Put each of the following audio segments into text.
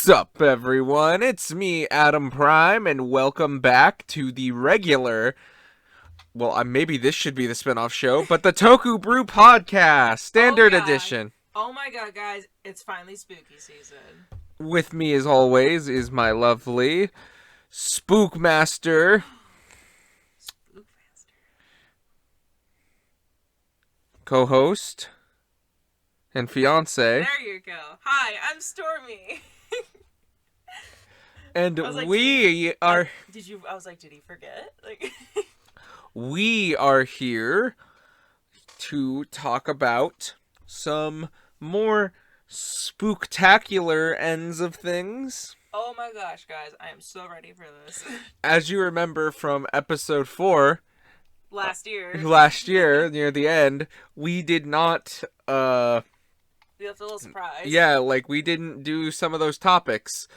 Sup, everyone? It's me, Adam Prime, and welcome back to the regular. Well, maybe this should be the spinoff show, but the TokuBrew podcast, standard edition. Oh my god, guys, it's finally spooky season. With me, as always, is my lovely Spookmaster, co-host, and fiance. There you go. Hi, I'm Stormy. And I was like, we are... I was like, did he forget? Like, we are here to talk about some more spooktacular ends of things. oh my gosh, guys, I am so ready for this. As you remember from episode 4 Last year, near the end, we did not we left a little surprise. we didn't do some of those topics.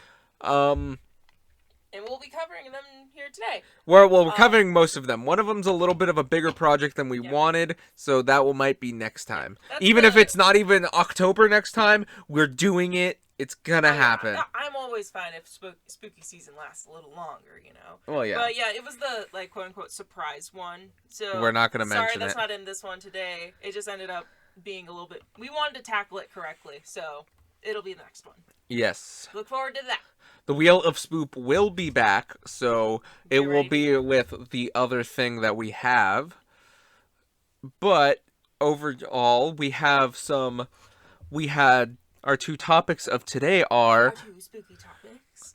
And we'll be covering them here today. We're covering most of them. One of them's a little bit of a bigger project than we wanted, so that might be next time. Even if it's not even October next time, we're doing it. It's gonna happen. I'm always fine if spooky season lasts a little longer, you know. Well, yeah. But yeah, it was the quote unquote surprise one. So we're not gonna mention it. Sorry, that's not in this one today. It just ended up being a little bit. We wanted to tackle it correctly, so it'll be the next one. Yes. Look forward to that. The Wheel of Spoop will be back, so it will be with the other thing that we have. But overall, our two topics of today are... Our two spooky topics.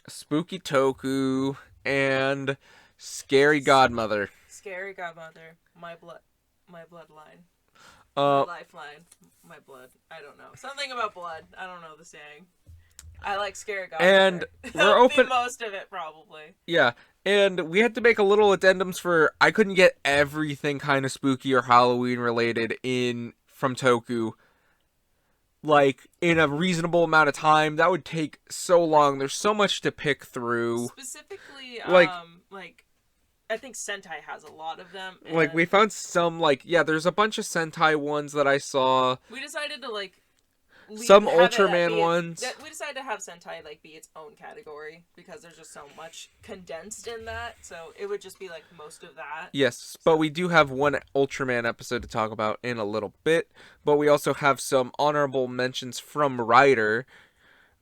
Spooky Toku, and Scary Godmother. Scary Godmother. My bloodline. My lifeline. My blood. I don't know. Something about blood. I don't know the saying. I like Scary Godmother. And we're open... most of it, probably. Yeah. And we had to make a little addendums for... I couldn't get everything kind of spooky or Halloween related from Toku. In a reasonable amount of time. That would take so long. There's so much to pick through. Specifically, I think Sentai has a lot of them. We found some, there's a bunch of Sentai ones that I saw. We decided to, some Ultraman ones. We decided to have Sentai, be its own category, because there's just so much condensed in that, so it would just be, most of that. Yes, but we do have one Ultraman episode to talk about in a little bit, but we also have some honorable mentions from Rider,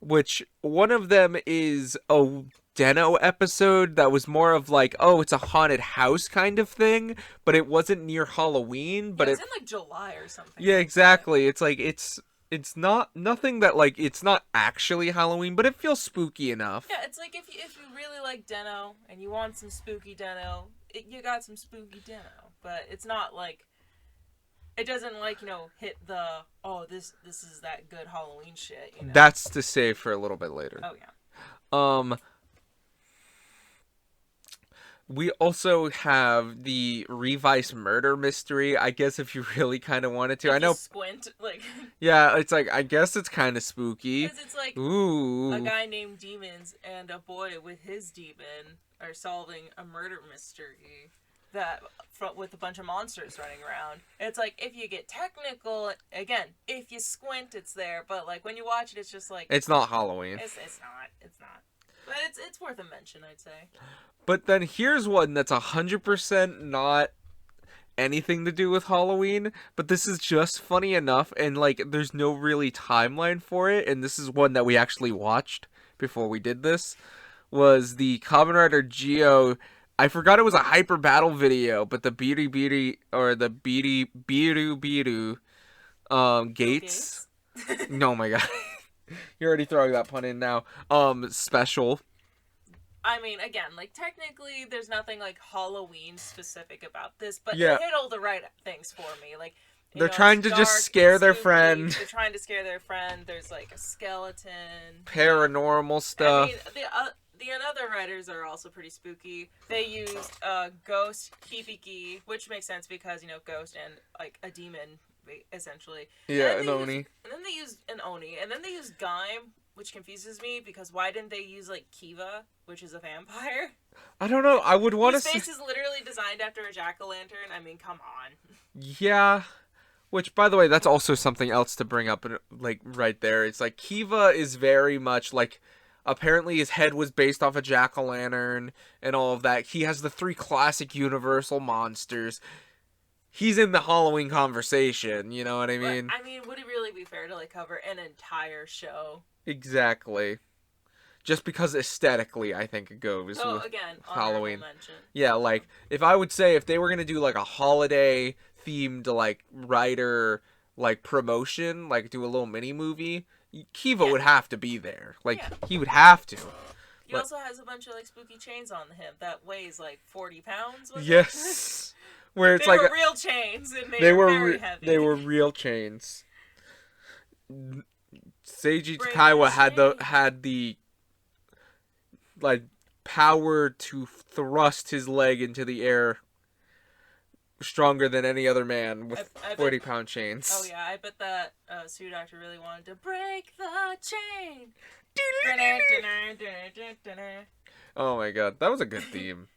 which one of them is a Deno episode that was more of it's a haunted house kind of thing, but it wasn't near Halloween, but it's in July or something. Yeah, exactly. It's not nothing that it's not actually Halloween, but it feels spooky enough. Yeah, it's if you really like Deno and you want some spooky Deno, you got some spooky Deno, but it's not it doesn't hit the this is that good Halloween shit. You know? That's to save for a little bit later. Oh yeah. We also have the Revice murder mystery. I guess if you really kind of wanted to, I know. Squint Yeah, it's I guess it's kind of spooky. Because it's ooh, a guy named Demons and a boy with his demon are solving a murder mystery with a bunch of monsters running around. It's if you get technical, again, if you squint, it's there. But when you watch it, it's just it's not Halloween. It's not. But it's worth a mention, I'd say. But then here's one that's 100% not anything to do with Halloween, but this is just funny enough, and there's no really timeline for it, and this is one that we actually watched before we did this, was the Kamen Rider Geo. I forgot it was a hyper battle video, but the Biru Gates. No, my god. You're already throwing that pun in now. Special. I mean, again, technically, there's nothing, Halloween specific about this, but yeah. They hit all the right things for me. They're trying to just scare their friend. They're trying to scare their friend. There's, a skeleton. Paranormal stuff. I mean, the other writers are also pretty spooky. They used, Ghost, Kipiki, which makes sense because, Ghost and, a demon, essentially. Yeah, an Oni. And then they used an Oni. And then they used Gaim, which confuses me because why didn't they use Kiva, which is a vampire? I don't know. I would want to. His face is literally designed after a jack-o'-lantern. I mean, come on. Yeah. Which, by the way, that's also something else to bring up, like, right there. It's like, Kiva is very much, like, apparently his head was based off a jack-o'-lantern and all of that. He has the 3 classic Universal monsters. He's in the Halloween conversation, you know what I But, mean? I mean, would it really be fair to, like, cover an entire show? Exactly. Just because aesthetically, I think it goes So, with again, honorable Halloween. mention. Yeah, like, if I would say if they were gonna do, like, a holiday-themed, like, writer, like, promotion, like, do a little mini-movie, Kiva Yeah. would have to be there. Like, Yeah. he would have to. He But- also has a bunch of, like, spooky chains on him that weighs, like, 40 pounds. Was Yes. Where it's they like were real chains, and they were were very heavy. they were real chains. Seiji Break Takaiwa the had the like power to thrust his leg into the air stronger than any other man with I bet- 40-pound chains. Oh yeah, I bet that suit actor really wanted to break the chain. Oh my god, that was a good theme.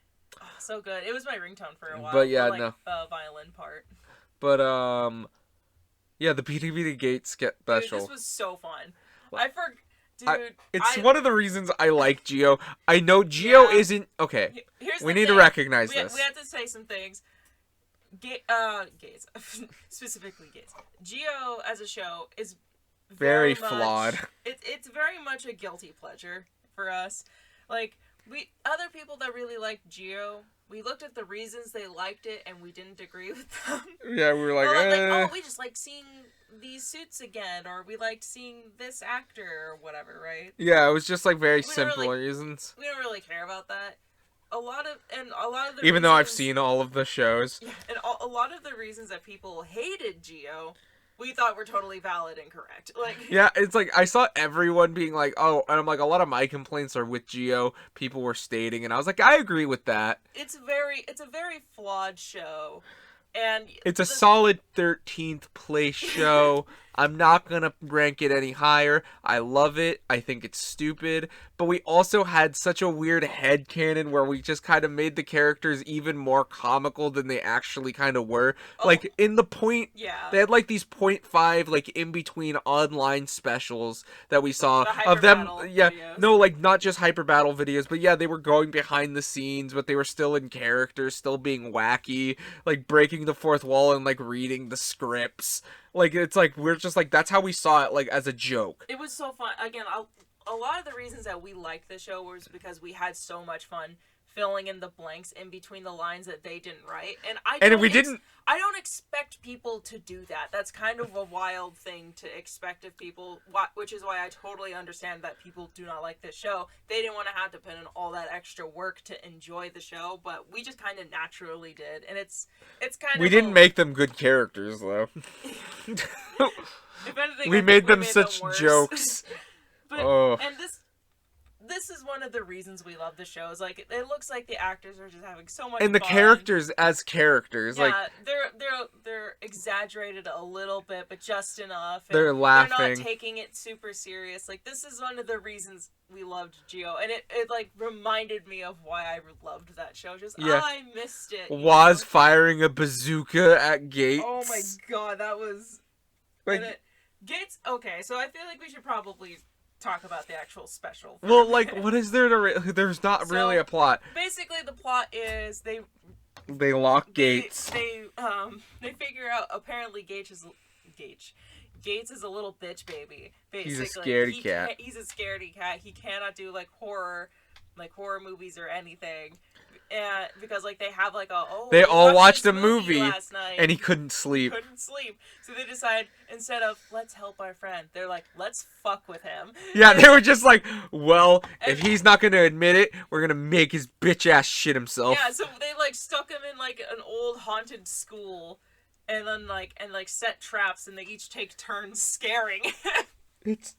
Oh, so good. It was my ringtone for a while. But yeah, the, like, no. Violin part. But yeah, the BTV Gate special. Dude, this was so fun. It's one of the reasons I like Geo. I know Geo Yeah. isn't okay. Here's We the need to thing. recognize we this. We have to say some things. Gates, specifically Gates. Geo as a show is Very much- flawed. It's very much a guilty pleasure for us. Like, other people that really liked Geo, we looked at the reasons they liked it and we didn't agree with them. Yeah, we were like, oh, we just like seeing these suits again, or we liked seeing this actor or whatever, right? Yeah, it was just like very don't simple really- reasons. We don't really care about that. A lot of the Even though I've reasons- seen all of the shows. Yeah, and a lot of the reasons that people hated Geo, we thought were totally valid and correct. Like, Yeah, it's like I saw everyone being like, "Oh," and I'm like, a lot of my complaints are with Geo. People were stating, and I was like, I agree with that. it's a very flawed show, and It's a solid 13th place show. I'm not gonna rank it any higher. I love it. I think it's stupid. But we also had such a weird headcanon where we just kind of made the characters even more comical than they actually kind of were. Oh. Like, in the point... Yeah. They had, like, these 0.5, like, in-between online specials that we saw The of them... hyper battle Yeah, videos. no, like, not just hyper battle videos, but yeah, they were going behind the scenes, but they were still in character, still being wacky, like, breaking the fourth wall and, like, reading the scripts. Like, it's like, we're just like, that's how we saw it, like, as a joke. It was so fun. Again, a lot of the reasons that we liked the show was because we had so much fun filling in the blanks in between the lines that they didn't write. And I don't expect people to do that. That's kind of a wild thing to expect of people, which is why I totally understand that people do not like this show. They didn't want to have to put in all that extra work to enjoy the show, but we just kind of naturally did. And it's kind of... We didn't make them good characters, though. If anything, We I made think them we such worse. jokes. But, Oh. and this is one of the reasons we love the show. Is like, it looks like the actors are just having so much And the fun. characters as characters, Yeah, like, they're exaggerated a little bit, but just enough. And they're laughing. They're not taking it super serious. Like, this is one of the reasons we loved Geo, and it like reminded me of why I loved that show. Just Yeah. I missed it. Waz firing a bazooka at Gates. Oh my god, that was Like, Gates. Okay, so I feel like we should probably talk about the actual special. for well, a like, minute. what is there to... There's not So- really a plot. Basically, the plot is They lock they Gates. they figure out apparently Gates is a little bitch baby. Basically, He's a scaredy cat. He's a scaredy cat. He cannot do like horror movies or anything. And because like they have like They we all watched this a movie, last night. And he couldn't sleep. couldn't sleep. So they decide, instead of let's help our friend, they're like, let's fuck with him. Yeah, they were just like, well, if And- he's not gonna admit it, we're gonna make his bitch ass shit himself. Yeah, so they like stuck him in like an old haunted school, and then like set traps, and they each take turns scaring him. It's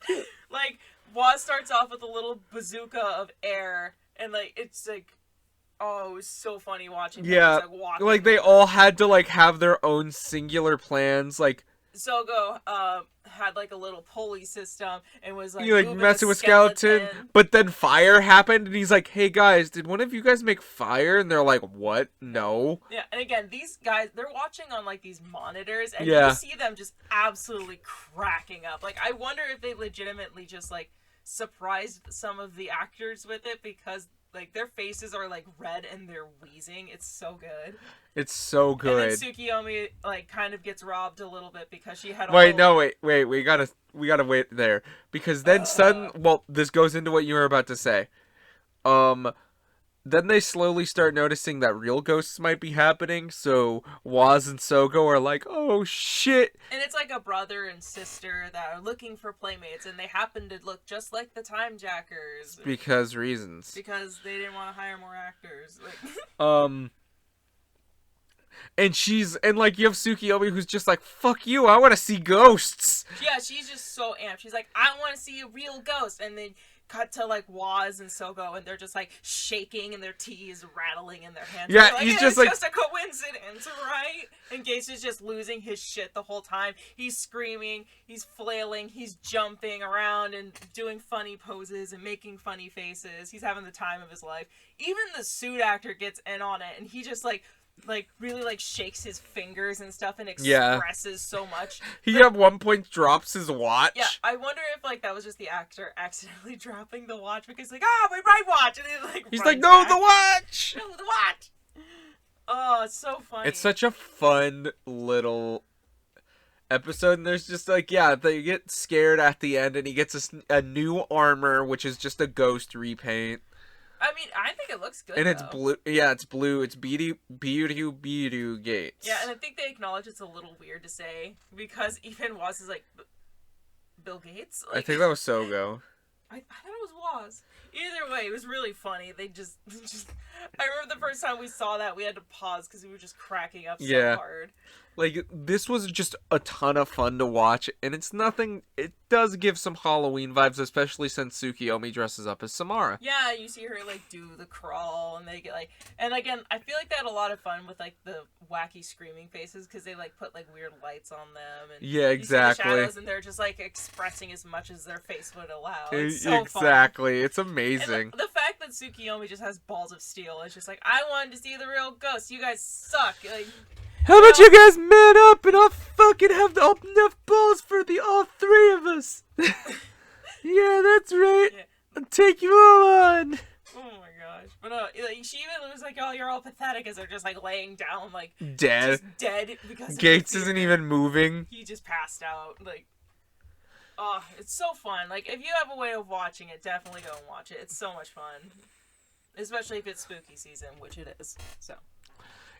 Like, Waz starts off with a little bazooka of air, and like it's like, oh, it was so funny watching. him Yeah, just, walking like they all had to like have their own singular plans. Like Sogo had like a little pulley system and was like You like moving the messing with skeleton, but then fire happened, and he's like, "Hey guys, did one of you guys make fire?" And they're like, "What? No." Yeah, and again, these guys, they're watching on like these monitors, and Yeah. you see them just absolutely cracking up. Like, I wonder if they legitimately just like surprised some of the actors with it, because like their faces are like red and they're wheezing. It's so good. It's so And then good. Tsukiyomi like kind of gets robbed a little bit because she had a Wait, whole no, wait. We gotta wait there because then well, this goes into what you were about to say. Um, then they slowly start noticing that real ghosts might be happening. So Waz and Sogo are like, "Oh shit!" and it's like a brother and sister that are looking for playmates, and they happen to look just like the Time Jackers Because reasons. because they didn't want to hire more actors. Like, Um, and like you have Tsukiyomi who's just like, "Fuck you! I want to see ghosts." yeah, she's just so amped. She's like, I want to see a real ghost, and then cut to like Waz and Sogo, and they're just like shaking, and their tea is rattling in their hands. Yeah, like, he's it's just like, just a coincidence, right? And Gates is just losing his shit the whole time. He's screaming, he's flailing, he's jumping around and doing funny poses and making funny faces. He's having the time of his life. Even the suit actor gets in on it, and he just like really like shakes his fingers and stuff and Yeah. expresses so much. He Like, at one point drops his watch. yeah, I wonder if like that was just the actor accidentally dropping the watch because like, my watch, and then like He's runs like, "No, back. the watch!" No, the watch. Oh, it's so funny. It's such a fun little episode, and there's just like, yeah, they get scared at the end, and he gets a new armor, which is just a ghost repaint. I mean, I think it looks good. And it's though. blue. Yeah, it's blue. It's Biru Gates. Yeah, and I think they acknowledge it's a little weird to say because even Woz is like, Bill Gates. Like, I think that was Sogo. I thought it was Woz. Either way, it was really funny. They just. I remember the first time we saw that, we had to pause because we were just cracking up so hard. Like, this was just a ton of fun to watch, and it's nothing. It does give some Halloween vibes, especially since Tsukiyomi dresses up as Samara. Yeah, you see her like do the crawl, and they get like, and again, I feel like they had a lot of fun with like the wacky screaming faces because they like put like weird lights on them, and Yeah, exactly. You see the shadows, and they're just like expressing as much as their face would allow. It's so exactly, fun. It's amazing. And the fact that Tsukiyomi just has balls of steel is just like, I wanted to see the real ghost. You guys suck. Like, how about you guys man up and I'll fucking have enough balls for all three of us? Yeah, that's right. yeah. I'll take you all on. Oh my gosh. But like, she even was like, "Oh, you're all pathetic," as they're just like laying down, like dead. Just dead because Gates isn't even moving. He just passed out. Like, oh, it's so fun. Like, if you have a way of watching it, definitely go and watch it. It's so much fun, especially if it's spooky season, which it is. So.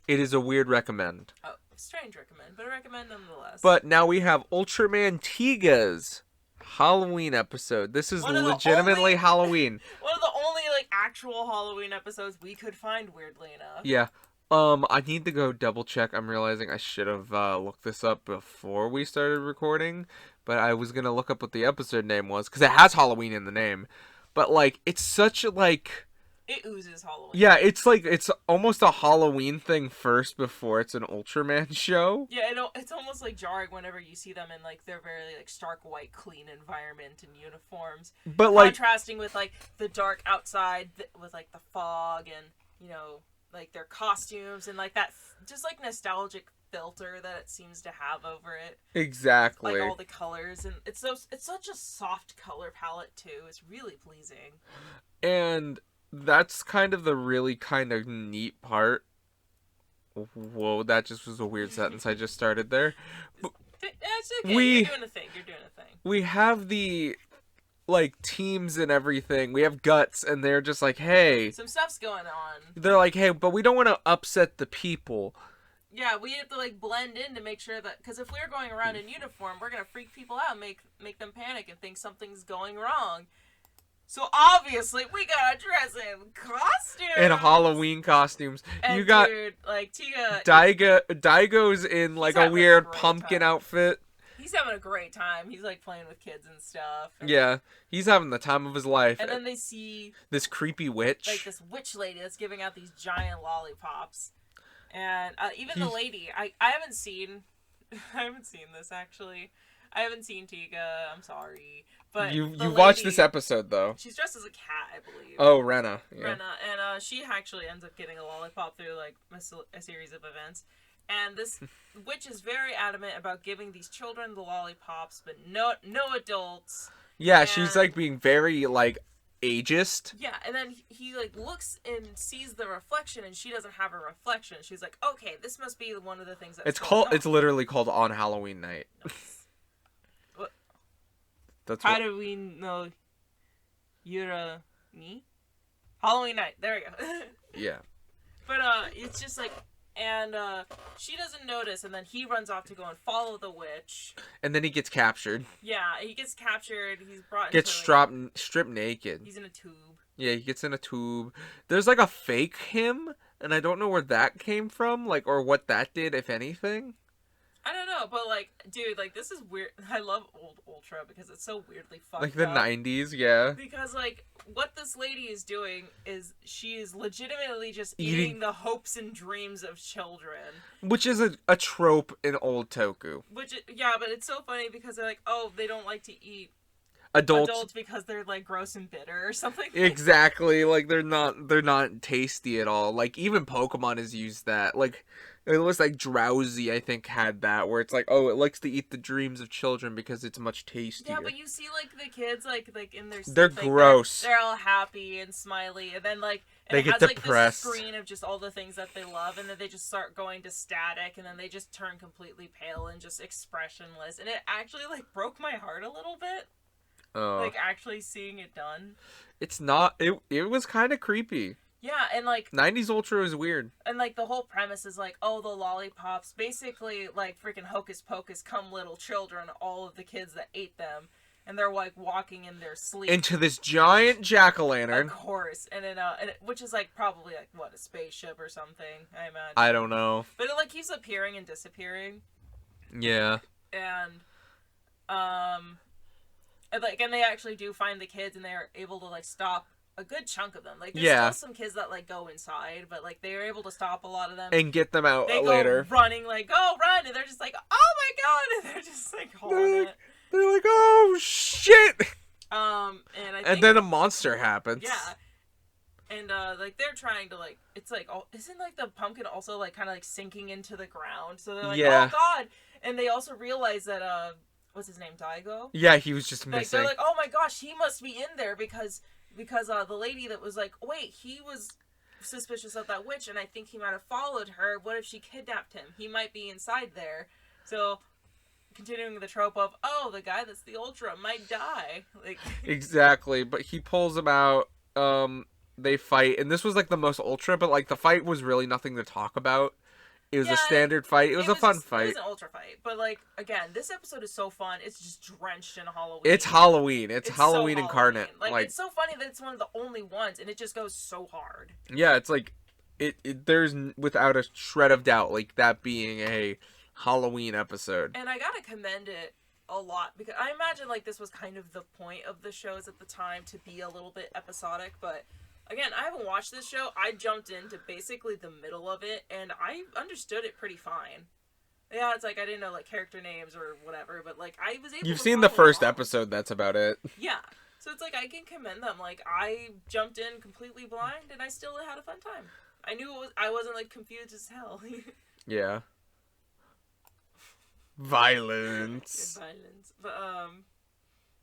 It is a weird recommend. Oh, strange recommend, but I recommend nonetheless. But now we have Ultraman Tiga's Halloween episode. This is legitimately Halloween. One of the only like actual Halloween episodes we could find, weirdly enough. Yeah. I need to go double check. I'm realizing I should have looked this up before we started recording, but I was gonna look up what the episode name was because it has Halloween in the name. But like, it's such like. It oozes Halloween. Yeah, it's like it's almost a Halloween thing first before it's an Ultraman show. Yeah, it's almost like jarring whenever you see them in like their very like stark white, clean environment and uniforms. But like contrasting with like the dark outside with like the fog and like their costumes and like that just like nostalgic filter that it seems to have over it. Exactly. Like all the colors, and it's such a soft color palette too. It's really pleasing. And that's kind of the really kind of neat part. Whoa, that just was a weird sentence I just started there. That's okay. You're doing a thing. We have the like teams and everything. We have Guts, and they're just like, hey, some stuff's going on. They're like, hey, but we don't want to upset the people. Yeah, we have to like blend in to make sure that, because if we're going around in uniform, we're gonna freak people out, and make them panic and think something's going wrong. So obviously we gotta dress in costumes. In Halloween costumes. And you got dude, like Tiga. Daigo's in like a weird pumpkin outfit. He's having a great time. He's like playing with kids and stuff. Yeah, he's having the time of his life. And then they see this creepy witch. Like this witch lady that's giving out these giant lollipops. And even the lady, I haven't seen I haven't seen this actually. I haven't seen Tiga. I'm sorry, but You the you watched lady, this episode though. she's dressed as a cat, I believe. Oh, Rena. Yeah. Brenna, and she actually ends up getting a lollipop through like a series of events. And this witch is very adamant about giving these children the lollipops, but no adults. Yeah, she's And like being very like ageist. yeah, and then he like looks and sees the reflection, and she doesn't have a reflection. She's like, okay, this must be one of the things that's going on. It's literally called On Halloween Night. Nice. What? That's How what, do we know you're me? Halloween night. There we go. yeah. But it's just like, and she doesn't notice, and then he runs off to go and follow the witch. And then he gets captured. Yeah, he gets captured. He's brought Gets into, like, stripped naked. he's in a tube. Yeah, he gets in a tube. There's like a fake him, and I don't know where that came from, like, or what that did, if anything. I don't know, but like, dude, like this is weird. I love old Ultra because it's so weirdly fucked Like the up. 90s, yeah. Because like what this lady is doing is she is legitimately just Eating- eating the hopes and dreams of children. Which is a trope in old Toku. Yeah, but it's so funny because they're like, oh, they don't like to eat Adults because they're like gross and bitter or something. exactly, like they're not tasty at all. Like even Pokemon has used that. Like it was like Drowsy, I think, had that where it's like, oh, it likes to eat the dreams of children because it's much tastier. Yeah, but you see like the kids like in their They're like, gross. They're all happy and smiley, and then like and They it get has depressed. like this screen of just all the things that they love, and then they just start going to static, and then they just turn completely pale and just expressionless, and it actually like broke my heart a little bit. Like actually seeing it done. It's not. It was kind of creepy. Yeah, and like 90s Ultra is weird. and like the whole premise is like, oh, the lollipops, basically like freaking hocus pocus, come little children, all of the kids that ate them, and they're like walking in their sleep Into this giant jack-o'-lantern. of course, and which is like probably like what, a spaceship or something, I imagine. I don't know. But it like keeps appearing and disappearing, Yeah. and and they actually do find the kids, and they are able to like stop a good chunk of them. Like there's still some kids that like go inside, but like they are able to stop a lot of them And get them out they later. go running like, oh, run, and they're just like, oh my god, and they're just like holding it. They're like, oh shit. And I think, And then a monster happens. yeah, and like they're trying to like, it's like, oh, isn't like the pumpkin also like kind of like sinking into the ground? So they're like, Yeah. oh god, and they also realize that what's his name, Daigo? Yeah, he was just Like missing. they're like, oh my gosh, he must be in there because the lady that was like, wait, he was suspicious of that witch, and I think he might have followed her. What if she kidnapped him? He might be inside there. So, continuing the trope of, oh, the guy that's the Ultra might die. Like Exactly, but he pulls him out. They fight, and this was like the most Ultra, but like the fight was really nothing to talk about. It was a standard fight. It was a fun fight. It was an Ultra fight, but like again, this episode is so fun. It's just drenched in Halloween. It's Halloween. It's so Halloween incarnate. Like it's so funny that it's one of the only ones, and it just goes so hard. Yeah, it's like there's without a shred of doubt like that being a Halloween episode. And I gotta commend it a lot because I imagine like this was kind of the point of the shows at the time, to be a little bit episodic, but again, I haven't watched this show. I jumped into basically the middle of it, and I understood it pretty fine. Yeah, it's like I didn't know like character names or whatever, but like I was able You've to seen the follow first along. episode, that's about it. Yeah. So it's like I can commend them. Like I jumped in completely blind, and I still had a fun time. I knew I wasn't like confused as hell. Yeah. Violence. Violence.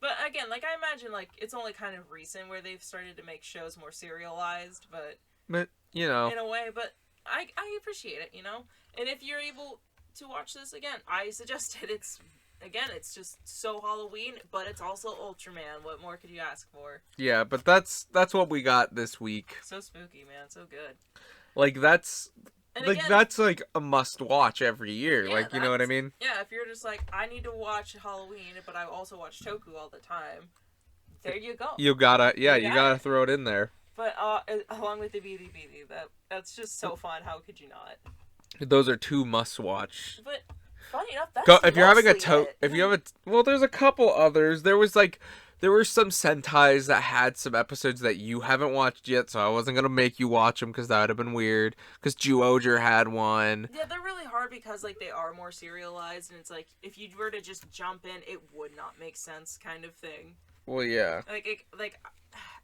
But again, like I imagine like it's only kind of recent where they've started to make shows more serialized, but you know. in a way, but I appreciate it, you know? And if you're able to watch this again, I suggest it. It's just so Halloween, but it's also Ultraman. What more could you ask for? Yeah, but that's what we got this week. So spooky, man. So good. Like that's And like again, that's like a must watch every year. Yeah, like, you know what I mean? Yeah, if you're just like, I need to watch Halloween, but I also watch Toku all the time, there you go. You gotta throw it in there. But along with the BD, that's just so fun. How could you not? Those are two must watch. But funny enough, that's If you're having mostly it. if you have well, there's a couple others. There was like There were some Sentais that had some episodes that you haven't watched yet, so I wasn't gonna make you watch them because that would have been weird. Because Zyuohger had one. Yeah, they're really hard because like they are more serialized, and it's like if you were to just jump in, it would not make sense, kind of thing. Well, yeah. Like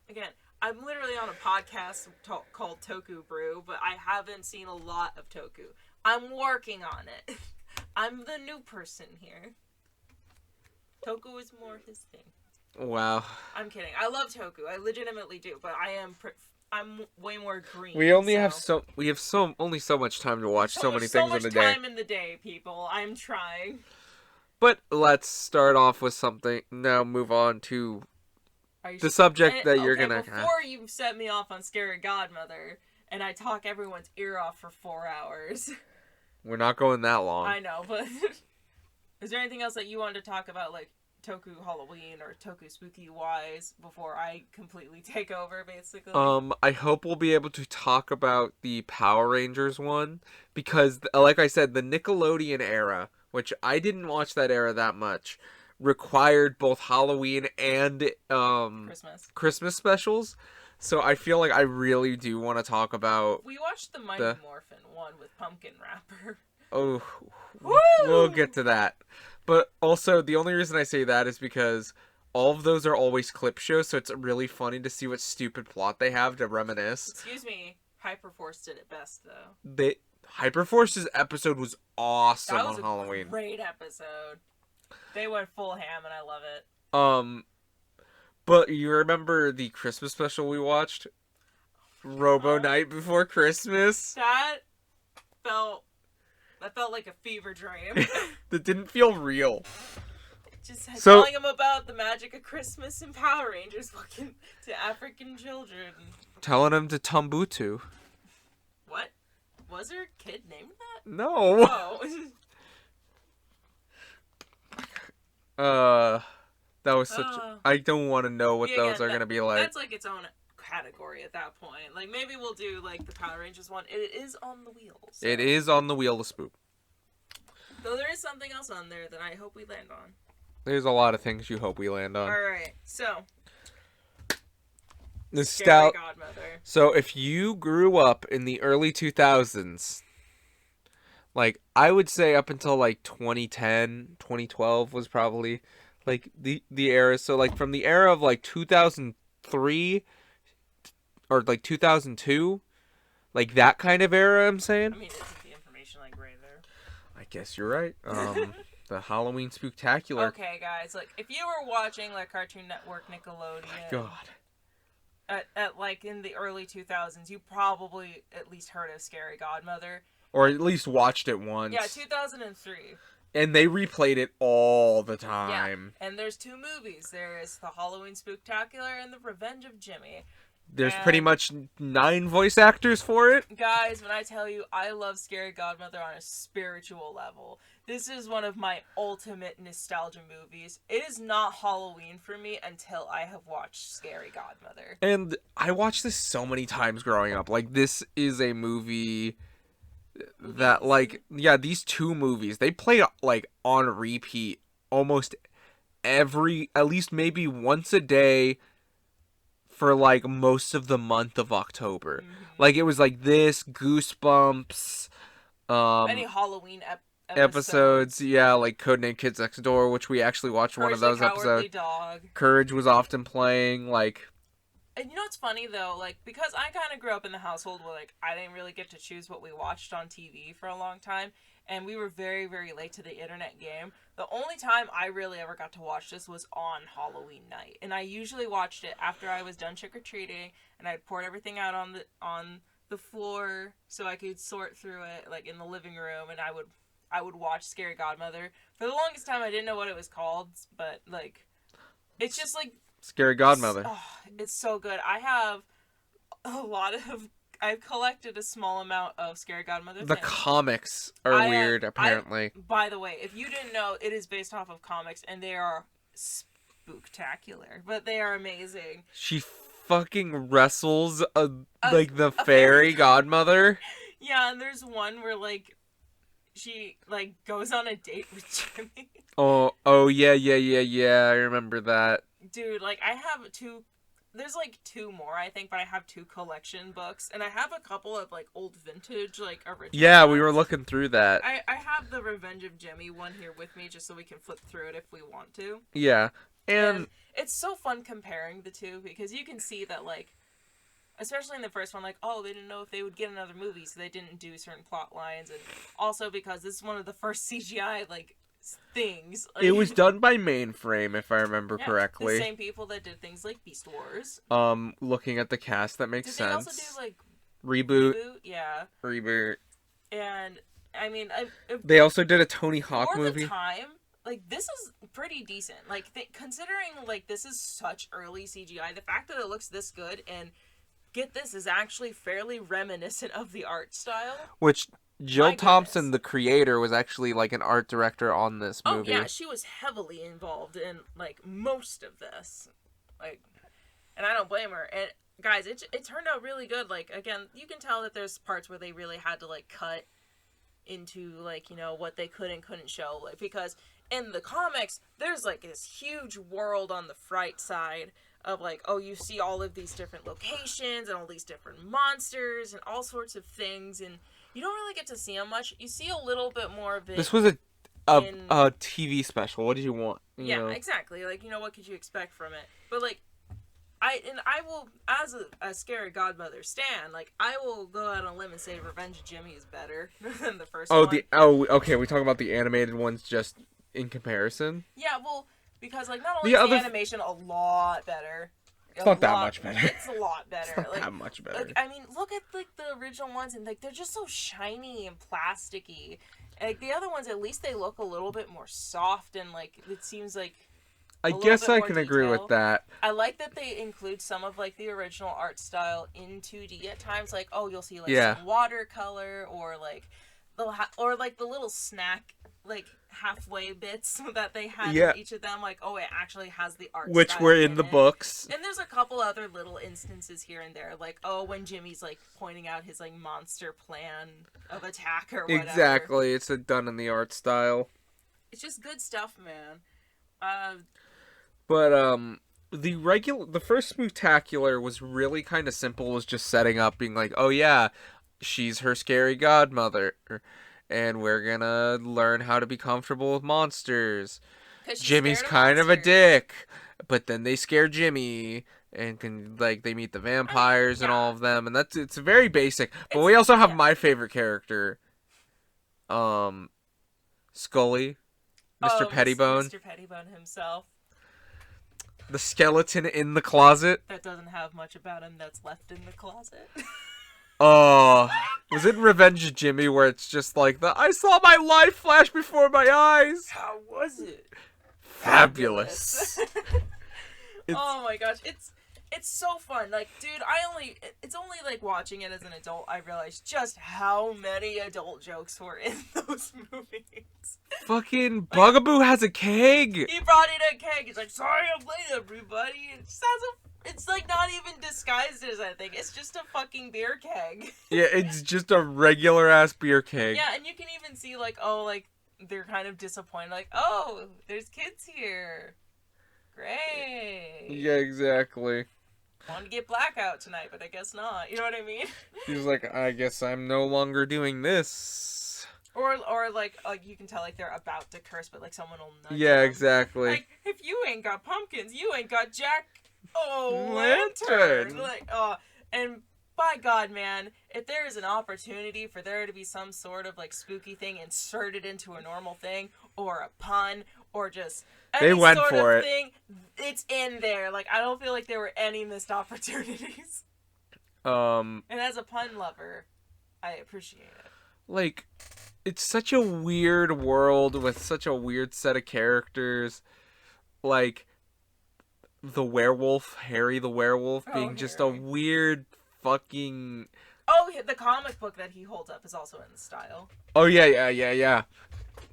again, I'm literally on a podcast called TokuBrew, but I haven't seen a lot of Toku. I'm working on it. I'm the new person here. Toku is more his thing. Wow. I'm kidding. I love Toku. I legitimately do, but I'm way more green. We only have only so much time to watch so many things in the day. So much time in the day, people. I'm trying. But let's start off with something. Now move on to the subject that you're gonna. Before you set me off on Scary Godmother, and I talk everyone's ear off for 4 hours. We're not going that long. I know, but is there anything else that you wanted to talk about, like Toku Halloween or Toku Spooky wise, before I completely take over, basically? I hope we'll be able to talk about the Power Rangers one because, like I said, the Nickelodeon era, which I didn't watch that era that much, required both Halloween and Christmas specials. So I feel like I really do want to talk about. We watched the Mighty Morphin one with Pumpkin Rapper. Oh, Woo! We'll get to that. But also, the only reason I say that is because all of those are always clip shows, so it's really funny to see what stupid plot they have to reminisce. Excuse me, Hyperforce did it best, though. Hyperforce's episode was awesome on Halloween. That was a great episode. They went full ham, and I love it. But you remember the Christmas special we watched? Robo Night Before Christmas? That felt like a fever dream. That didn't feel real. Just telling them about the magic of Christmas and Power Rangers looking to African children. Telling them to Tumbutu. What? Was there a kid named that? No. Oh. That was such. I don't want to know what those are gonna be like. That's like its own category at that point. Like maybe we'll do like the Power Rangers one. It is on the wheel. So. It is on the wheel to spook. Though there is something else on there that I hope we land on. There's a lot of things you hope we land on. All right, so. Scary Godmother. So if you grew up in the early 2000s, like I would say up until like 2010, 2012 was probably like the era. So like from the era of like 2003 or like 2002, like that kind of era, I'm saying. I mean, isn't the information like right there? I guess you're right. The Halloween Spooptakular. Okay, guys, like if you were watching like Cartoon Network, Nickelodeon. God. At like in the early 2000s, you probably at least heard of Scary Godmother. Or at least watched it once. Yeah, 2003. And they replayed it all the time. Yeah, and there's 2 movies. There is the Halloween Spooktakular and the Revenge of Jimmy. There's pretty much 9 voice actors for it. Guys, when I tell you I love Scary Godmother on a spiritual level, this is one of my ultimate nostalgia movies. It is not Halloween for me until I have watched Scary Godmother. And I watched this so many times growing up. Like, this is a movie that, like, yeah, these 2 movies, they play, like, on repeat almost at least maybe once a day for like most of the month of October. Like it was like this, Goosebumps, any Halloween episodes, yeah, like Codename Kids Next Door, which we actually watched one of those episodes. Dog. Courage was often playing, like. And you know what's funny though, like because I kind of grew up in the household where like I didn't really get to choose what we watched on TV for a long time, and we were very, very late to the internet game. The only time I really ever got to watch this was on Halloween night, and I usually watched it after I was done trick-or-treating, and I'd poured everything out on the floor so I could sort through it, like in the living room, and I would watch Scary Godmother. For the longest time, I didn't know what it was called, but like, it's just like Scary Godmother. It's so good. I've collected a small amount of Scary Godmother The things. comics are weird, apparently. By the way, if you didn't know, it is based off of comics, and they are spooktacular, but they are amazing. She fucking wrestles like the fairy godmother. Yeah, and there's one where like she like goes on a date with Jimmy. Oh yeah. I remember that. Dude, like, I have two. There's like two more, I think, but I have two collection books, and I have a couple of like old vintage, like original Yeah, we were ones. looking through that. I have the Revenge of Jimmy one here with me just so we can flip through it if we want to. Yeah. And And it's so fun comparing the two because you can see that, like, especially in the first one, like, oh, they didn't know if they would get another movie, so they didn't do certain plot lines, and also because this is one of the first CGI, like, things. Like, it was done by Mainframe, if I remember yeah, correctly. the same people that did things like Beast Wars. Looking at the cast, that makes Did sense. they also do, like, Reboot. Yeah. Reboot. And, I mean, They also did a Tony Hawk for movie. the time, like, this is pretty decent. Like, considering, like, this is such early CGI, the fact that it looks this good, and get this, is actually fairly reminiscent of the art style. Which Jill My Thompson, goodness. the creator, was actually like an art director on this movie. Oh, yeah, she was heavily involved in, like, most of this. Like, and I don't blame her. And, guys, it turned out really good. Like, again, you can tell that there's parts where they really had to, like, cut into, like, you know, what they could and couldn't show. Like, because in the comics, there's, like, this huge world on the Fright side of, like, oh, you see all of these different locations and all these different monsters and all sorts of things, and you don't really get to see them much. You see a little bit more of it. This was a TV special. What did you want? You know? Exactly. Like, you know, what could you expect from it? But, like, I will, as a scary godmother stan, like, I will go out on a limb and say Revenge of Jimmy is better than the first one. Okay, we talk about the animated ones just in comparison. Yeah, well, because, like, not only is the animation a lot better. It's not that much better. It's a lot better. It's not that much better. Like, I mean, look at, like, the original ones, and, like, they're just so shiny and plasticky. And, like, the other ones, at least they look a little bit more soft, and, like, it seems like I guess I can agree with that. I like that they include some of, like, the original art style in 2D at times. Like, oh, you'll see, like, some watercolor, or, like, the little snack, like, halfway bits that they had in each of them. Like, oh, it actually has the art which style were in the books. And there's a couple other little instances here and there. Like, oh, when Jimmy's, like, pointing out his, like, monster plan of attack or whatever. Exactly. It's done in the art style. It's just good stuff, man. But the first Spooptakular was really kind of simple. Was just setting up, being like, oh yeah, she's her scary godmother, and we're gonna learn how to be comfortable with monsters. Jimmy's kind of a dick, but then they scare Jimmy, and they meet the vampires and all of them, and it's very basic. But we also have my favorite character, Scully, Mr. Pettibone. Mr. Pettibone himself. The skeleton in the closet. That doesn't have much about him that's left in the closet. Oh, was it Revenge of Jimmy where it's just like I saw my life flash before my eyes? How was it? Fabulous. Oh my gosh, it's so fun. Like, dude, it's only like watching it as an adult I realized just how many adult jokes were in those movies. Fucking Bugaboo has a keg. He brought in a keg. He's like, sorry I'm late, everybody. It's like not even disguised as anything. It's just a fucking beer keg. Yeah, it's just a regular ass beer keg. Yeah, and you can even see like, oh, like they're kind of disappointed. Like, oh, there's kids here. Great. Yeah, exactly. Wanted to get Blackout tonight, but I guess not. You know what I mean? He's like, I guess I'm no longer doing this. Or like you can tell like they're about to curse, but like someone will nudge Yeah, them. exactly. Like, if you ain't got pumpkins, you ain't got Jack-o'-lantern. Like, and by God, man, if there is an opportunity for there to be some sort of like spooky thing inserted into a normal thing, or a pun, or just any they went sort for of it. thing, it's in there. Like, I don't feel like there were any missed opportunities. And as a pun lover, I appreciate it. Like, it's such a weird world with such a weird set of characters. Like, the werewolf, Harry the werewolf, being just a weird fucking... Oh, the comic book that he holds up is also in the style. Oh, yeah.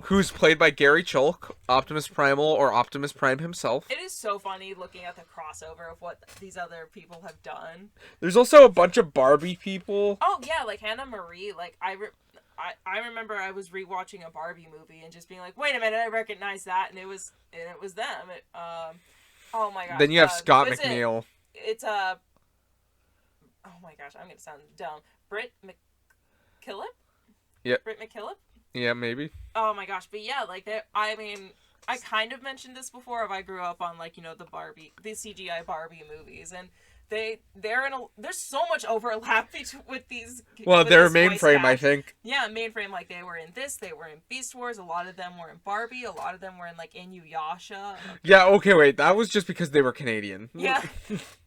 Who's played by Gary Chalk, Optimus Primal, or Optimus Prime himself. It is so funny looking at the crossover of what these other people have done. There's also a bunch of Barbie people. Oh, yeah, like Hannah Marie. Like, I remember I was rewatching a Barbie movie and just being like, wait a minute, I recognize that, and it was them. Oh my gosh. Then you have Scott Was it? McNeil. It's oh my gosh, I'm gonna sound dumb. Britt McKillip. Yep. Britt McKillip. Yeah, maybe. Oh my gosh, but yeah, like I mean, I kind of mentioned this before. If I grew up on like the CGI Barbie movies, and there's so much overlap with these. Well, with they're this voice Mainframe, I cast. think. Yeah, Mainframe. Like they were in this, they were in Beast Wars. A lot of them were in Barbie. A lot of them were in like Inuyasha. Yeah, okay, wait. That was just because they were Canadian. Yeah,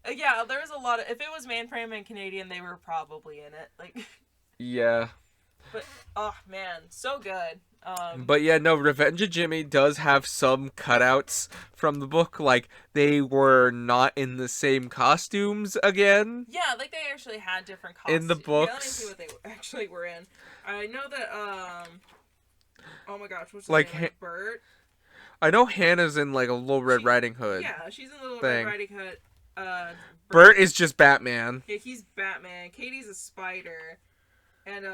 yeah. There was a lot of. If it was Mainframe and Canadian, they were probably in it. Like. Yeah. But oh man, so good. But yeah, no, Revenge of Jimmy does have some cutouts from the book. Like, they were not in the same costumes again. Yeah, like they actually had different costumes. In the Yeah, let me books. see what they actually were in. I know that, oh my gosh, what's his Like, name? Like Bert? I know Hannah's in, like, a Little Red Riding Hood. Yeah, she's in Little thing. Red Riding Hood. Bert is just Batman. Yeah, he's Batman. Katie's a spider. And,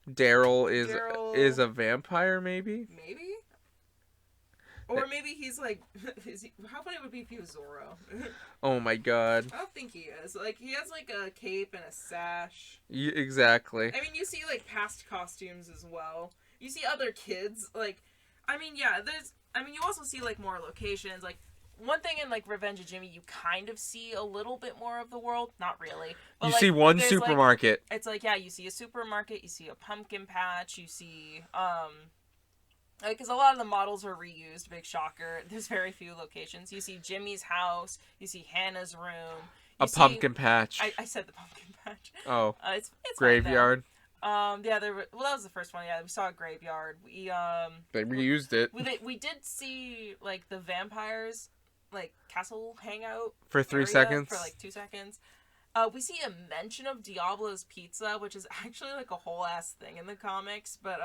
Daryl Daryl- is a vampire, maybe? maybe? Or maybe he's like, how funny would it be if he was Zorro? Oh my god. I don't think he is. Like, he has like a cape and a sash. Exactly. I mean, you see like past costumes as well. You see other kids. Like, I mean, yeah, you also see like more locations. Like, one thing in like Revenge of Jimmy, you kind of see a little bit more of the world. Not really. But, You like, see one there's, supermarket. Like, it's like, yeah, you see a supermarket, you see a pumpkin patch, you see, because a lot of the models are reused. Big shocker. There's very few locations. You see Jimmy's house. You see Hannah's room. A pumpkin patch. I said the pumpkin patch. Oh. It's Graveyard. yeah, that was the first one. Yeah, we saw a graveyard. They reused it. We did see like the vampires, like castle hangout For 3 area seconds. for like 2 seconds. We see a mention of Diablo's Pizza, which is actually like a whole ass thing in the comics, but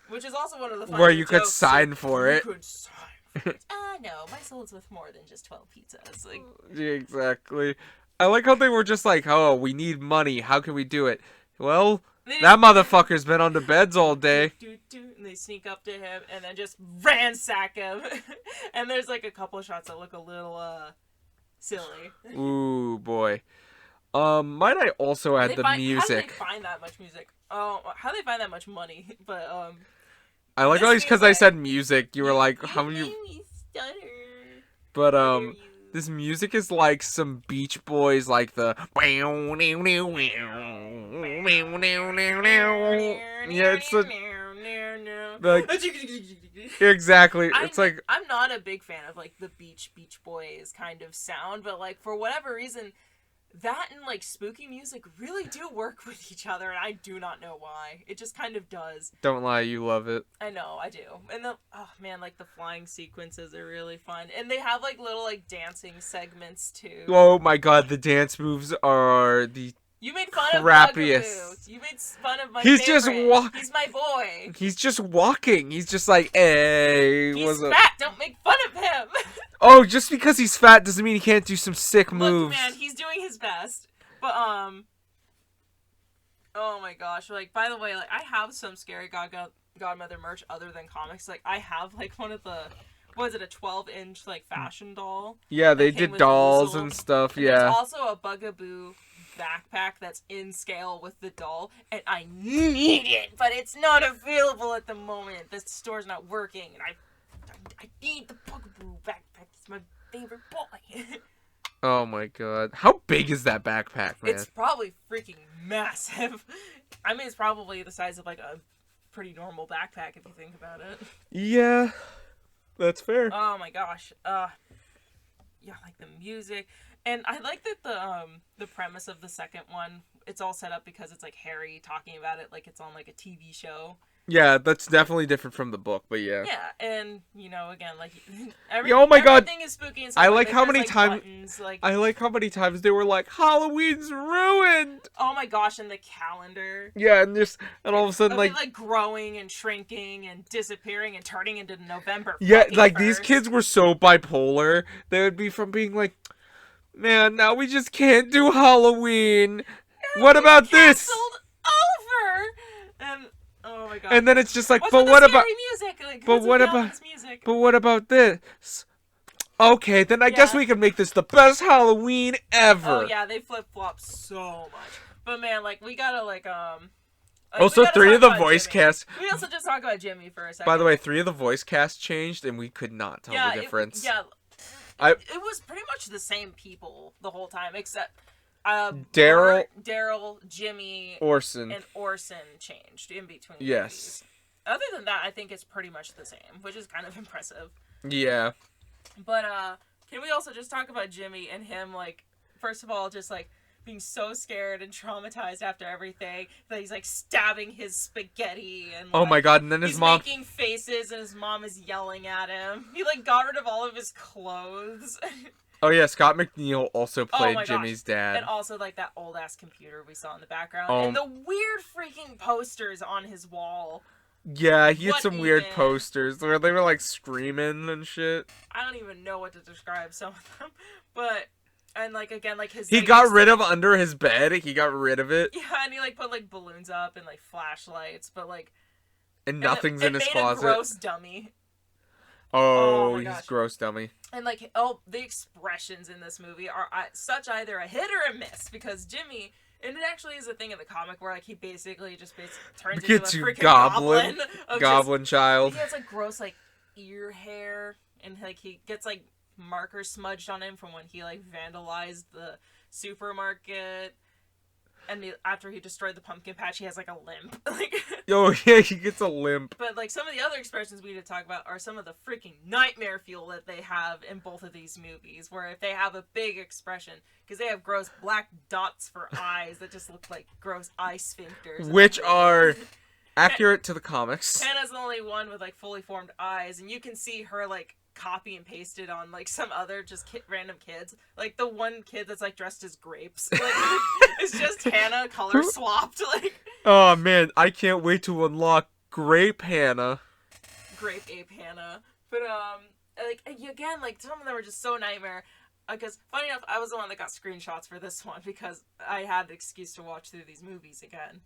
which is also one of the Where you jokes. could sign for it. You could sign for it. No, my soul's worth more than just 12 pizzas. Like, Yeah, exactly. I like how they were just like, oh, we need money. How can we do it? Well, that motherfucker's been on the beds all day. And they sneak up to him and then just ransack him. And there's like a couple shots that look a little silly. Ooh, boy. Might I also add the music? How do they find that much music? Oh, how do they find that much money? But I like how because I said music, you were like, how you many? made me stutter. But Stutter you. this music is like some Beach Boys, like the. Yeah, it's like exactly. It's like I'm not a big fan of like the Beach Boys kind of sound, but like for whatever reason, that and like spooky music really do work with each other, and I do not know why. It just kind of does. don't lie, you love it. I know, I do. And oh man, like the flying sequences are really fun, and they have like little like dancing segments too. Oh my god, the dance moves are the. You made fun crappiest. of Bugaboo. You made fun of my He's favorite. just He's my boy. He's just walking. He's just like, hey, He's what's up? fat. Don't make fun of him. Oh, just because he's fat doesn't mean he can't do some sick moves. Look, man, he's doing his best. But oh my gosh! Like, by the way, like I have some scary godmother merch other than comics. Like, I have like one of the. Was it a 12-inch like fashion doll? Yeah, they came did with dolls Weasel. and stuff. And Yeah. There's also a Bugaboo backpack that's in scale with the doll, and I need it, but it's not available at the moment. The store's not working, and I need the Bugaboo backpack. It's my favorite boy. Oh my god, how big is that backpack, man? It's probably freaking massive. I mean, it's probably the size of like a pretty normal backpack if you think about it. Yeah, that's fair. Oh my gosh. Yeah, like the music. And I like that the premise of the second one, it's all set up because it's like Harry talking about it like it's on like a TV show. Yeah, that's definitely different from the book, but yeah. Yeah, and you know, again, like Oh my god. everything is spooky and stuff. I like how there's, many like, times buttons, like, I like how many times they were like, Halloween's ruined. oh my gosh, and the calendar. Yeah, and all of a sudden Of it, like growing and shrinking and disappearing and turning into November. yeah, fucking like these 1st. kids were so bipolar. They would be from being like, man, now we just can't do Halloween. What about this? Canceled over. And oh my god. And then it's just like, What's but with what the about scary music? Like, but what's what with all about this music? but what about this? Okay, then I guess Yeah. we can make this the best Halloween ever. Oh yeah, they flip flop so much. But man, like we gotta we Also, gotta 3 talk of the about voice Jimmy. cast. We also just talk about Jimmy for a By the second. way, 3 of the voice cast changed, and we could not tell the difference. It was pretty much the same people the whole time, except Daryl, Jimmy, Orson, and Orson changed in between. Yes. Movies. Other than that, I think it's pretty much the same, which is kind of impressive. Yeah. But can we also just talk about Jimmy and him, like, first of all, just like being so scared and traumatized after everything that he's like stabbing his spaghetti and Oh my god, and then his he's mom making faces and his mom is yelling at him. He like got rid of all of his clothes. Oh yeah, Scott McNeil also Oh played my Jimmy's gosh. dad. And also like that old ass computer we saw in the background Oh. and the weird freaking posters on his wall. Yeah, he had What some weird even? posters where they were like screaming and shit. I don't even know what to describe some of them, but and like again like his He like, got rid of under his bed. He got rid of it, yeah, and he like put like balloons up and like flashlights, but like and nothing's in his made closet. A gross dummy. Oh, my he's gosh. gross dummy. And like the expressions in this movie are such either a hit or a miss because Jimmy, and it actually is a thing in the comic where like he basically turns into a freaking goblin. Goblin child. He has like gross like ear hair and like he gets like markers smudged on him from when he like vandalized the supermarket. And after he destroyed the pumpkin patch, he has like a limp. Oh yeah, he gets a limp. But like some of the other expressions we need to talk about are some of the freaking nightmare fuel that they have in both of these movies. Where if they have a big expression, because they have gross black dots for eyes that just look like gross eye sphincters, Which are accurate to the comics. Hannah's the only one with like fully formed eyes, and you can see her like copy and pasted on like some other just random kids. Like the one kid that's like dressed as grapes. Like it's just Hannah color swapped. Like oh man, I can't wait to unlock Grape Hannah. Grape Ape Hannah. But like again, like some of them are just so nightmare. Because funny enough, I was the one that got screenshots for this one because I had an excuse to watch through these movies again,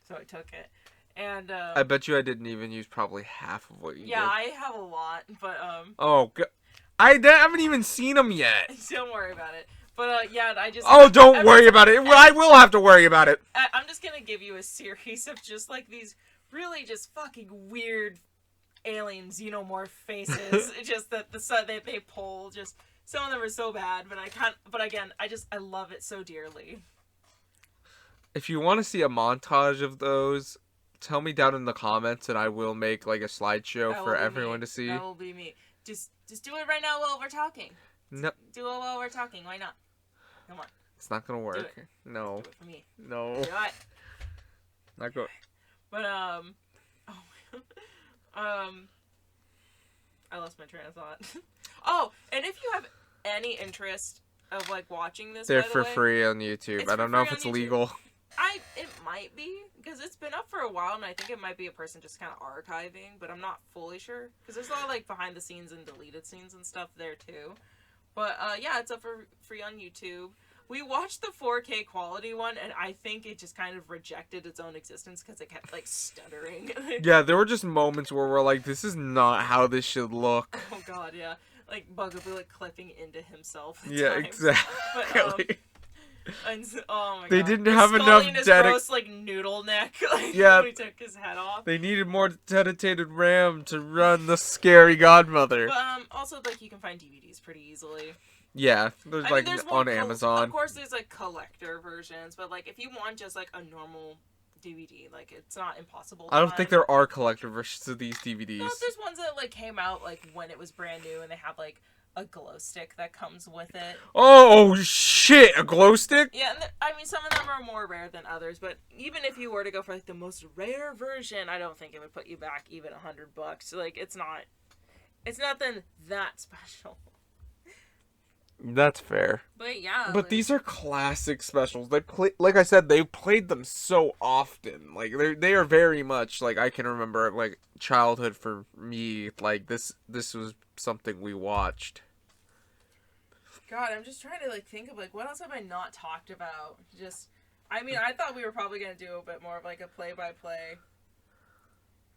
so I took it. And I bet you I didn't even use probably half of what you did. Yeah, I have a lot, but oh, I haven't even seen them yet. Don't worry about it. But yeah, I just. Oh, don't worry about it. I will have to worry about it. I'm just gonna give you a series of just like these really just fucking weird alien xenomorph faces. Just that they pull. Just some of them are so bad, but I can't. But again, I love it so dearly. If you want to see a montage of those, tell me down in the comments, and I will make like a slideshow for everyone to see. That will be me. Just do it right now while we're talking. No. Do it while we're talking. Why not? Come on. It's not gonna work. No. Do it for me. No. Do it. Not go. But I lost my train of thought. Oh, and if you have any interest of like watching this, They're by the for way, free on YouTube. I don't know if it's legal. It might be because it's been up for a while, and I think it might be a person just kind of archiving, but I'm not fully sure because there's a lot of like behind the scenes and deleted scenes and stuff there too. But yeah, it's up for free on YouTube. We watched the 4K quality one, and I think it just kind of rejected its own existence because it kept like stuttering. Yeah, there were just moments where we're like, "This is not how this should look." Oh God, yeah, like Bugaboo like clipping into himself. Yeah, times. exactly. But, and, oh my they God. didn't have enough gross like noodle neck. Like, yeah, when he took his head off. They needed more dedicated RAM to run the scary godmother. But also like you can find DVDs pretty easily. Yeah, there's there's on Amazon. Of course, there's like collector versions, but like if you want just like a normal DVD, like it's not impossible. I don't think there are collector versions of these DVDs. No, there's ones that like came out like when it was brand new, and they have like a glow stick that comes with it. Oh shit! A glow stick? Yeah, and I mean some of them are more rare than others, but even if you were to go for like the most rare version, I don't think it would put you back even $100. Like it's nothing that special. That's fair. But yeah. But these are classic specials. They like I said, they played them so often. Like they are very much like I can remember like childhood for me. Like this was something we watched. God, I'm just trying to like think of like what else have I not talked about? I mean, I thought we were probably gonna do a bit more of like a play-by-play.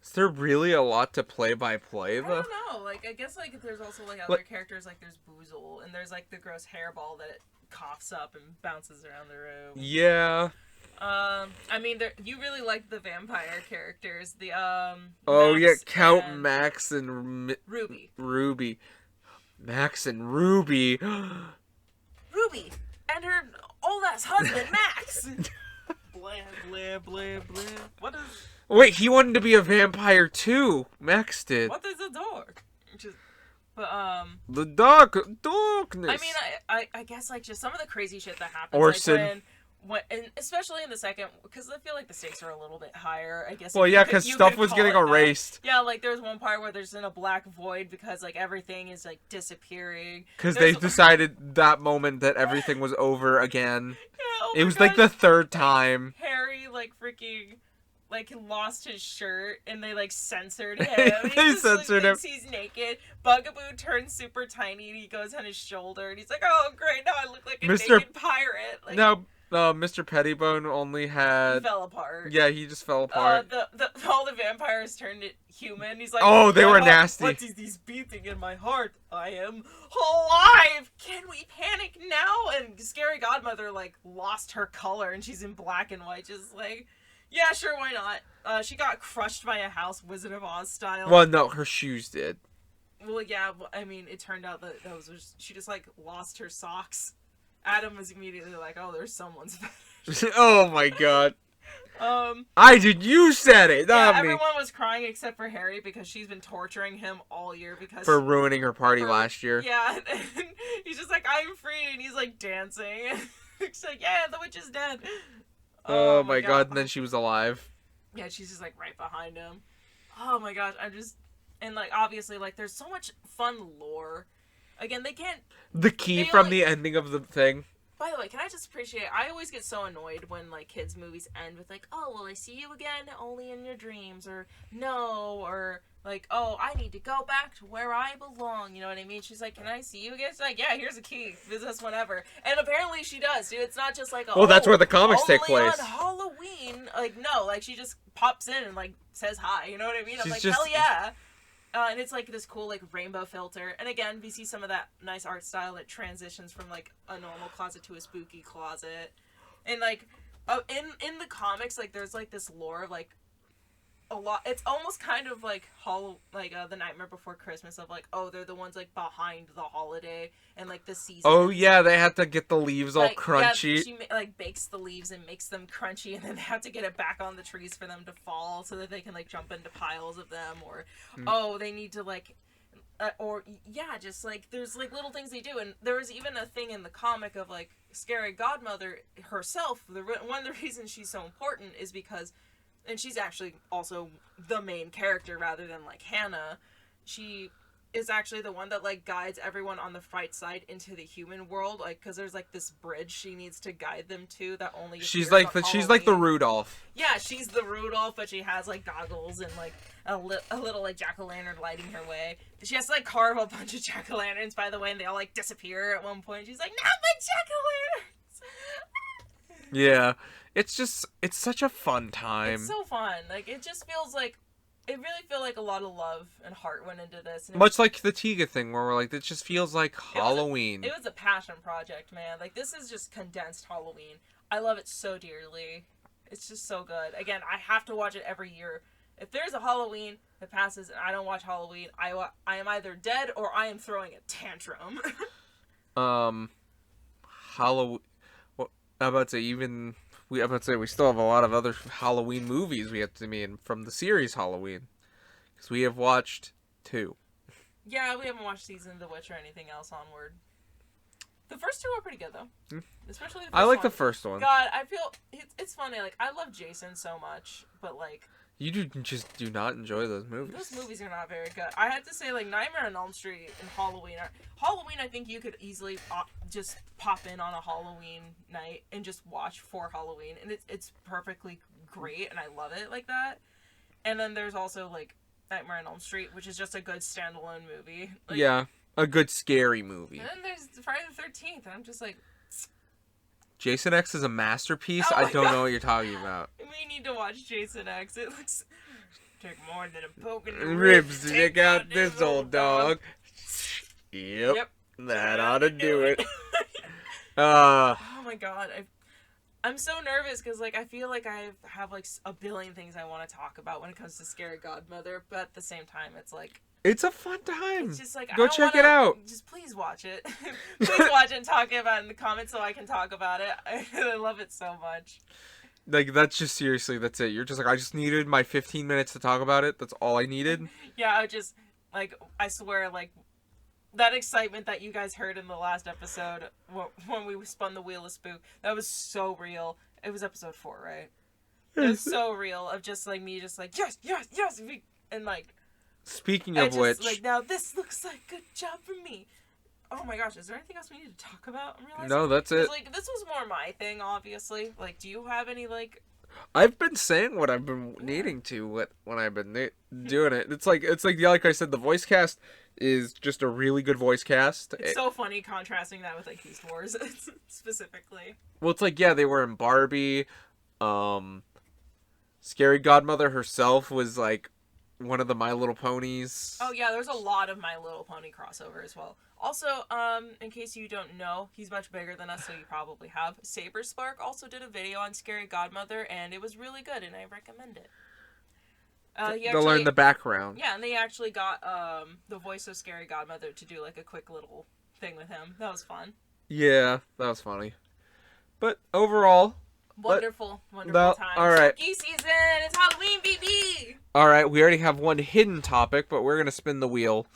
Is there really a lot to play by play I though? don't know. Like, I guess like there's also like other Like, characters. Like there's Boozle, and there's like the gross hairball that it coughs up and bounces around the room. yeah. I mean, you really like the vampire characters, the Oh yeah, Max Count and Max and Ruby. Ruby. Max and Ruby. Ruby and her old ass husband Max. Blah blah blah blah. What is? Wait, he wanted to be a vampire too. Max did. What is a door? Just, but The darkness. I mean, I guess like just some of the crazy shit that happens. Orson. Like when and especially in the second, because I feel like the stakes are a little bit higher. I guess. Well, yeah, because stuff was getting erased. Yeah, like there's one part where there's in a black void because like everything is like disappearing. Because they decided that moment that everything was over again. Yeah, oh it was God. like the third time. Harry like freaking like lost his shirt and they like censored him. They censored him. He's naked. Bugaboo turns super tiny and he goes on his shoulder and he's like, "Oh great, now I look like a naked pirate." Like, no, Mr. Pettibone only had. He fell apart. Yeah, he just fell apart. All the vampires turned human. He's like, oh, they were nasty. What is this beating in my heart? I am alive. Can we panic now? And Scary Godmother like lost her color and she's in black and white, just like, yeah, sure, why not? She got crushed by a house, Wizard of Oz style. Well, no, her shoes did. Well, yeah, I mean, it turned out that she just like lost her socks. Adam was immediately like, "Oh, there's someone's fetish." Oh my God. I did. You said it, not me. Everyone was crying except for Harry because she's been torturing him all year because for ruining her party last year. Yeah, and he's just like, "I'm free," and he's like dancing. He's like, "Yeah, the witch is dead." Oh my God! And then she was alive. Yeah, she's just like right behind him. Oh my gosh, and like obviously like there's so much fun lore. Again, they can't. The key from the ending of the thing. By the way, can I just appreciate? I always get so annoyed when like kids' movies end with like, "Oh, will I see you again? Only in your dreams," or "No," or like, "Oh, I need to go back to where I belong." You know what I mean? She's like, "Can I see you again?" She's like, "Yeah, here's a key. Visit us whenever." And apparently she does, dude. It's not just like, well, that's where the comics take place. On Halloween, like no, like she just pops in and like says hi. You know what I mean? I'm like, just... hell yeah. And it's like this cool like rainbow filter, and again we see some of that nice art style that transitions from like a normal closet to a spooky closet, and like in the comics like there's like this lore of like a lot. It's almost kind of like the Nightmare Before Christmas of like, oh, they're the ones like behind the holiday and like the season. Oh yeah, they have to get the leaves all crunchy. Yeah, she like bakes the leaves and makes them crunchy, and then they have to get it back on the trees for them to fall so that they can like jump into piles of them, or oh, they need to like. Or yeah, just like there's like little things they do, and there was even a thing in the comic of like Scary Godmother herself. One of the reasons she's so important is because, and she's actually also the main character rather than like Hannah. She is actually the one that like guides everyone on the fright side into the human world, like because there's like this bridge she needs to guide them to that only she's like the Rudolph. Yeah, she's the Rudolph, but she has like goggles and like a little like jack-o'-lantern lighting her way. She has to like carve a bunch of jack-o'-lanterns, by the way, and they all like disappear at one point. She's like, "Not my jack-o'-lanterns!" Yeah, it's such a fun time. It's so fun. Like it just feels like. It really feel like a lot of love and heart went into this. Much like the Tiga thing, where we're like, it just feels like Halloween. It was a passion project, man. Like, this is just condensed Halloween. I love it so dearly. It's just so good. Again, I have to watch it every year. If there's a Halloween that passes and I don't watch Halloween, I am either dead or I am throwing a tantrum. Halloween. Well, I'm about to say we still have a lot of other Halloween movies we have to mean from the series Halloween, because we have watched 2. Yeah, we haven't watched Season of the Witch or anything else onward. The first 2 are pretty good though, especially the first I like one. the first one. God, I feel it's funny. Like I love Jason so much, but like. You just do not enjoy those movies. Those movies are not very good. I had to say, like, Nightmare on Elm Street and Halloween. Halloween, I think you could easily just pop in on a Halloween night and just watch for Halloween. And it's perfectly great, and I love it like that. And then there's also, like, Nightmare on Elm Street, which is just a good standalone movie. Like, yeah, a good scary movie. And then there's Friday the 13th, and I'm just like... Jason X is a masterpiece. Oh I don't God. know what you're talking about. We need to watch Jason X. It looks... Take more than a poke in the Ribs to take out this old dog. Yep. That ought to do it. Oh my god, I'm so nervous because like I feel like I have like a billion things I want to talk about when it comes to Scary Godmother, but at the same time, it's like it's a fun time. it's just like Go I don't check wanna, it out. Just please watch it. Please watch it and talk about it in the comments so I can talk about it. I love it so much. Like, that's just seriously, that's it. You're just like, I just needed my 15 minutes to talk about it. That's all I needed. Yeah, I just, like, I swear, like, that excitement that you guys heard in the last episode when we spun the Wheel of Spook, that was so real. It was episode 4, right? It was so real of just, like, me just, like, yes, yes, yes, and, like... Speaking of which... like, now this looks like good job for me. Oh my gosh, is there anything else we need to talk about? I'm realizing, no, that's it. Like, this was more my thing, obviously. Like, do you have any, like... I've been saying what I've been needing to when I've been doing it. It's like I said, the voice cast is just a really good voice cast. It's so funny contrasting that with, like, Beast Wars, specifically. Well, it's like, yeah, they were in Barbie. Scary Godmother herself was, like, one of the My Little Ponies. Oh yeah, there's a lot of My Little Pony crossover as well. Also, in case you don't know, he's much bigger than us, so you probably have. Saber Spark also did a video on Scary Godmother, and it was really good, and I recommend it. To learn the background. Yeah, and they actually got the voice of Scary Godmother to do like a quick little thing with him. That was fun. Yeah, that was funny. But overall... Wonderful time. All right. Spooky season! It's Halloween, baby! Alright, we already have one hidden topic, but we're going to spin the wheel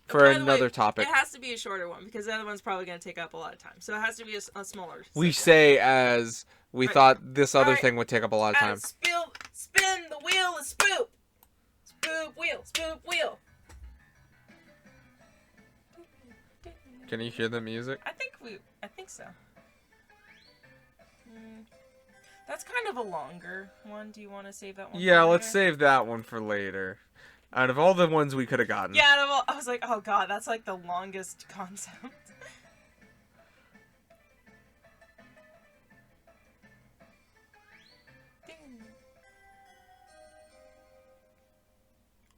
for another topic. It has to be a shorter one, because the other one's probably going to take up a lot of time. So it has to be a smaller We segment. say as we thought this other Alright. thing would take up a lot of time. Spin the wheel of Spoop! Spoop wheel! Can you hear the music? I think so. That's kind of a longer one. Do you want to save that one? Yeah, for let's later? save that one for later. Out of all the ones we could have gotten. Yeah, I was like, oh god, that's like the longest concept.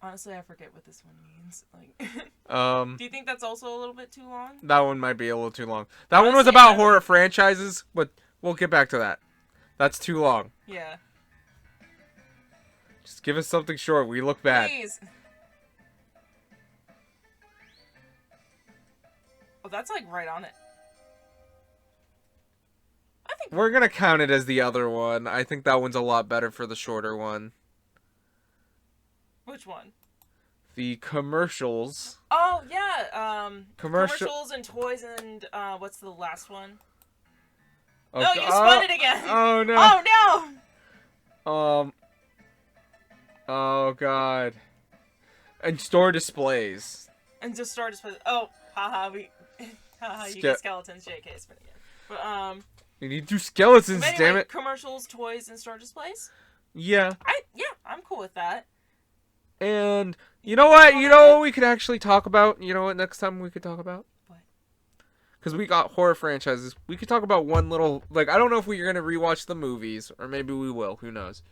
Honestly, I forget what this one means. Like, do you think that's also a little bit too long? That one might be a little too long. That one was about horror franchises, but we'll get back to that. That's too long. Yeah. Just give us something short. We look bad. Please. Oh, that's like right on it. I think We're gonna count it as the other one. I think that one's a lot better for the shorter one. Which one? The commercials. Oh yeah, Commercials and toys and what's the last one? Oh, No, you spun it again. Oh no. Oh no. Oh god. And store displays. And just start display. Oh, haha, you get skeletons, JK, spin again. But You need 2 skeletons, anyway, damn it. commercials, toys, and store displays. Yeah. I'm cool with that. And you know what? You know what we could actually talk about? You know what next time we could talk about? What? Because we got horror franchises. We could talk about one little... Like, I don't know if we're going to rewatch the movies. Or maybe we will. Who knows?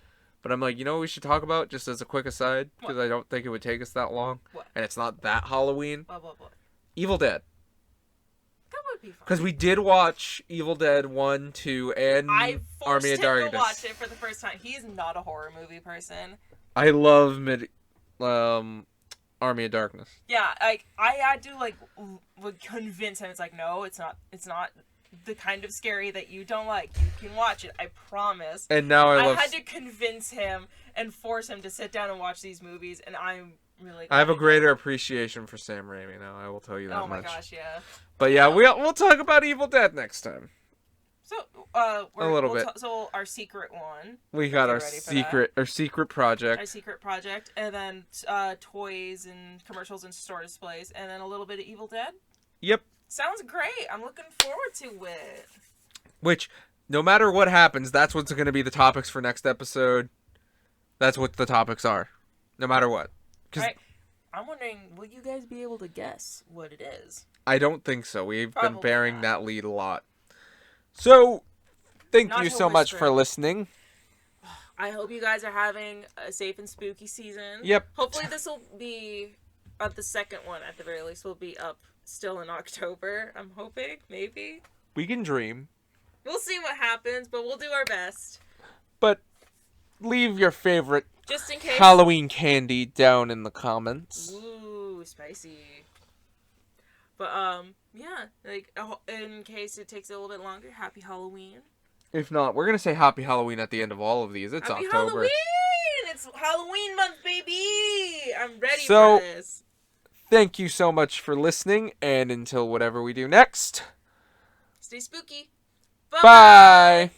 But I'm like, you know what we should talk about? Just as a quick aside. Because I don't think it would take us that long. What? And it's not that Halloween. What? Evil Dead. That would be fun. Because we did watch Evil Dead 1, 2, and I forced Army of him Darkness. to watch it for the first time. He is not a horror movie person. I love Army of Darkness. Yeah, like I had to would convince him. It's like, no, it's not the kind of scary that you don't like. You can watch it, I promise. And now I had to convince him and force him to sit down and watch these movies, and I'm really. I have a greater appreciation for Sam Raimi now. I will tell you that much. Oh my gosh, yeah. But yeah, we'll talk about Evil Dead next time. So, a little bit. So our secret one. We got our secret project. Our secret project, and then toys and commercials and store displays, and then a little bit of Evil Dead. Yep. Sounds great. I'm looking forward to it. Which, no matter what happens, that's what's going to be the topics for next episode. That's what the topics are. No matter what. Right. I'm wondering, will you guys be able to guess what it is? I don't think so. We've been bearing not. that lead a lot. So, thank Not you to so much whisper. for listening. I hope you guys are having a safe and spooky season. Yep. Hopefully this will be, the second one at the very least, will be up still in October. I'm hoping, maybe. We can dream. We'll see what happens, but we'll do our best. But leave your favorite Just in case. Halloween candy down in the comments. Ooh, spicy. But, yeah, like, in case it takes a little bit longer, happy Halloween. If not, we're going to say happy Halloween at the end of all of these. It's Happy October. Halloween! It's Halloween month, baby! I'm ready So, for this. Thank you so much for listening, and until whatever we do next, Stay spooky. bye!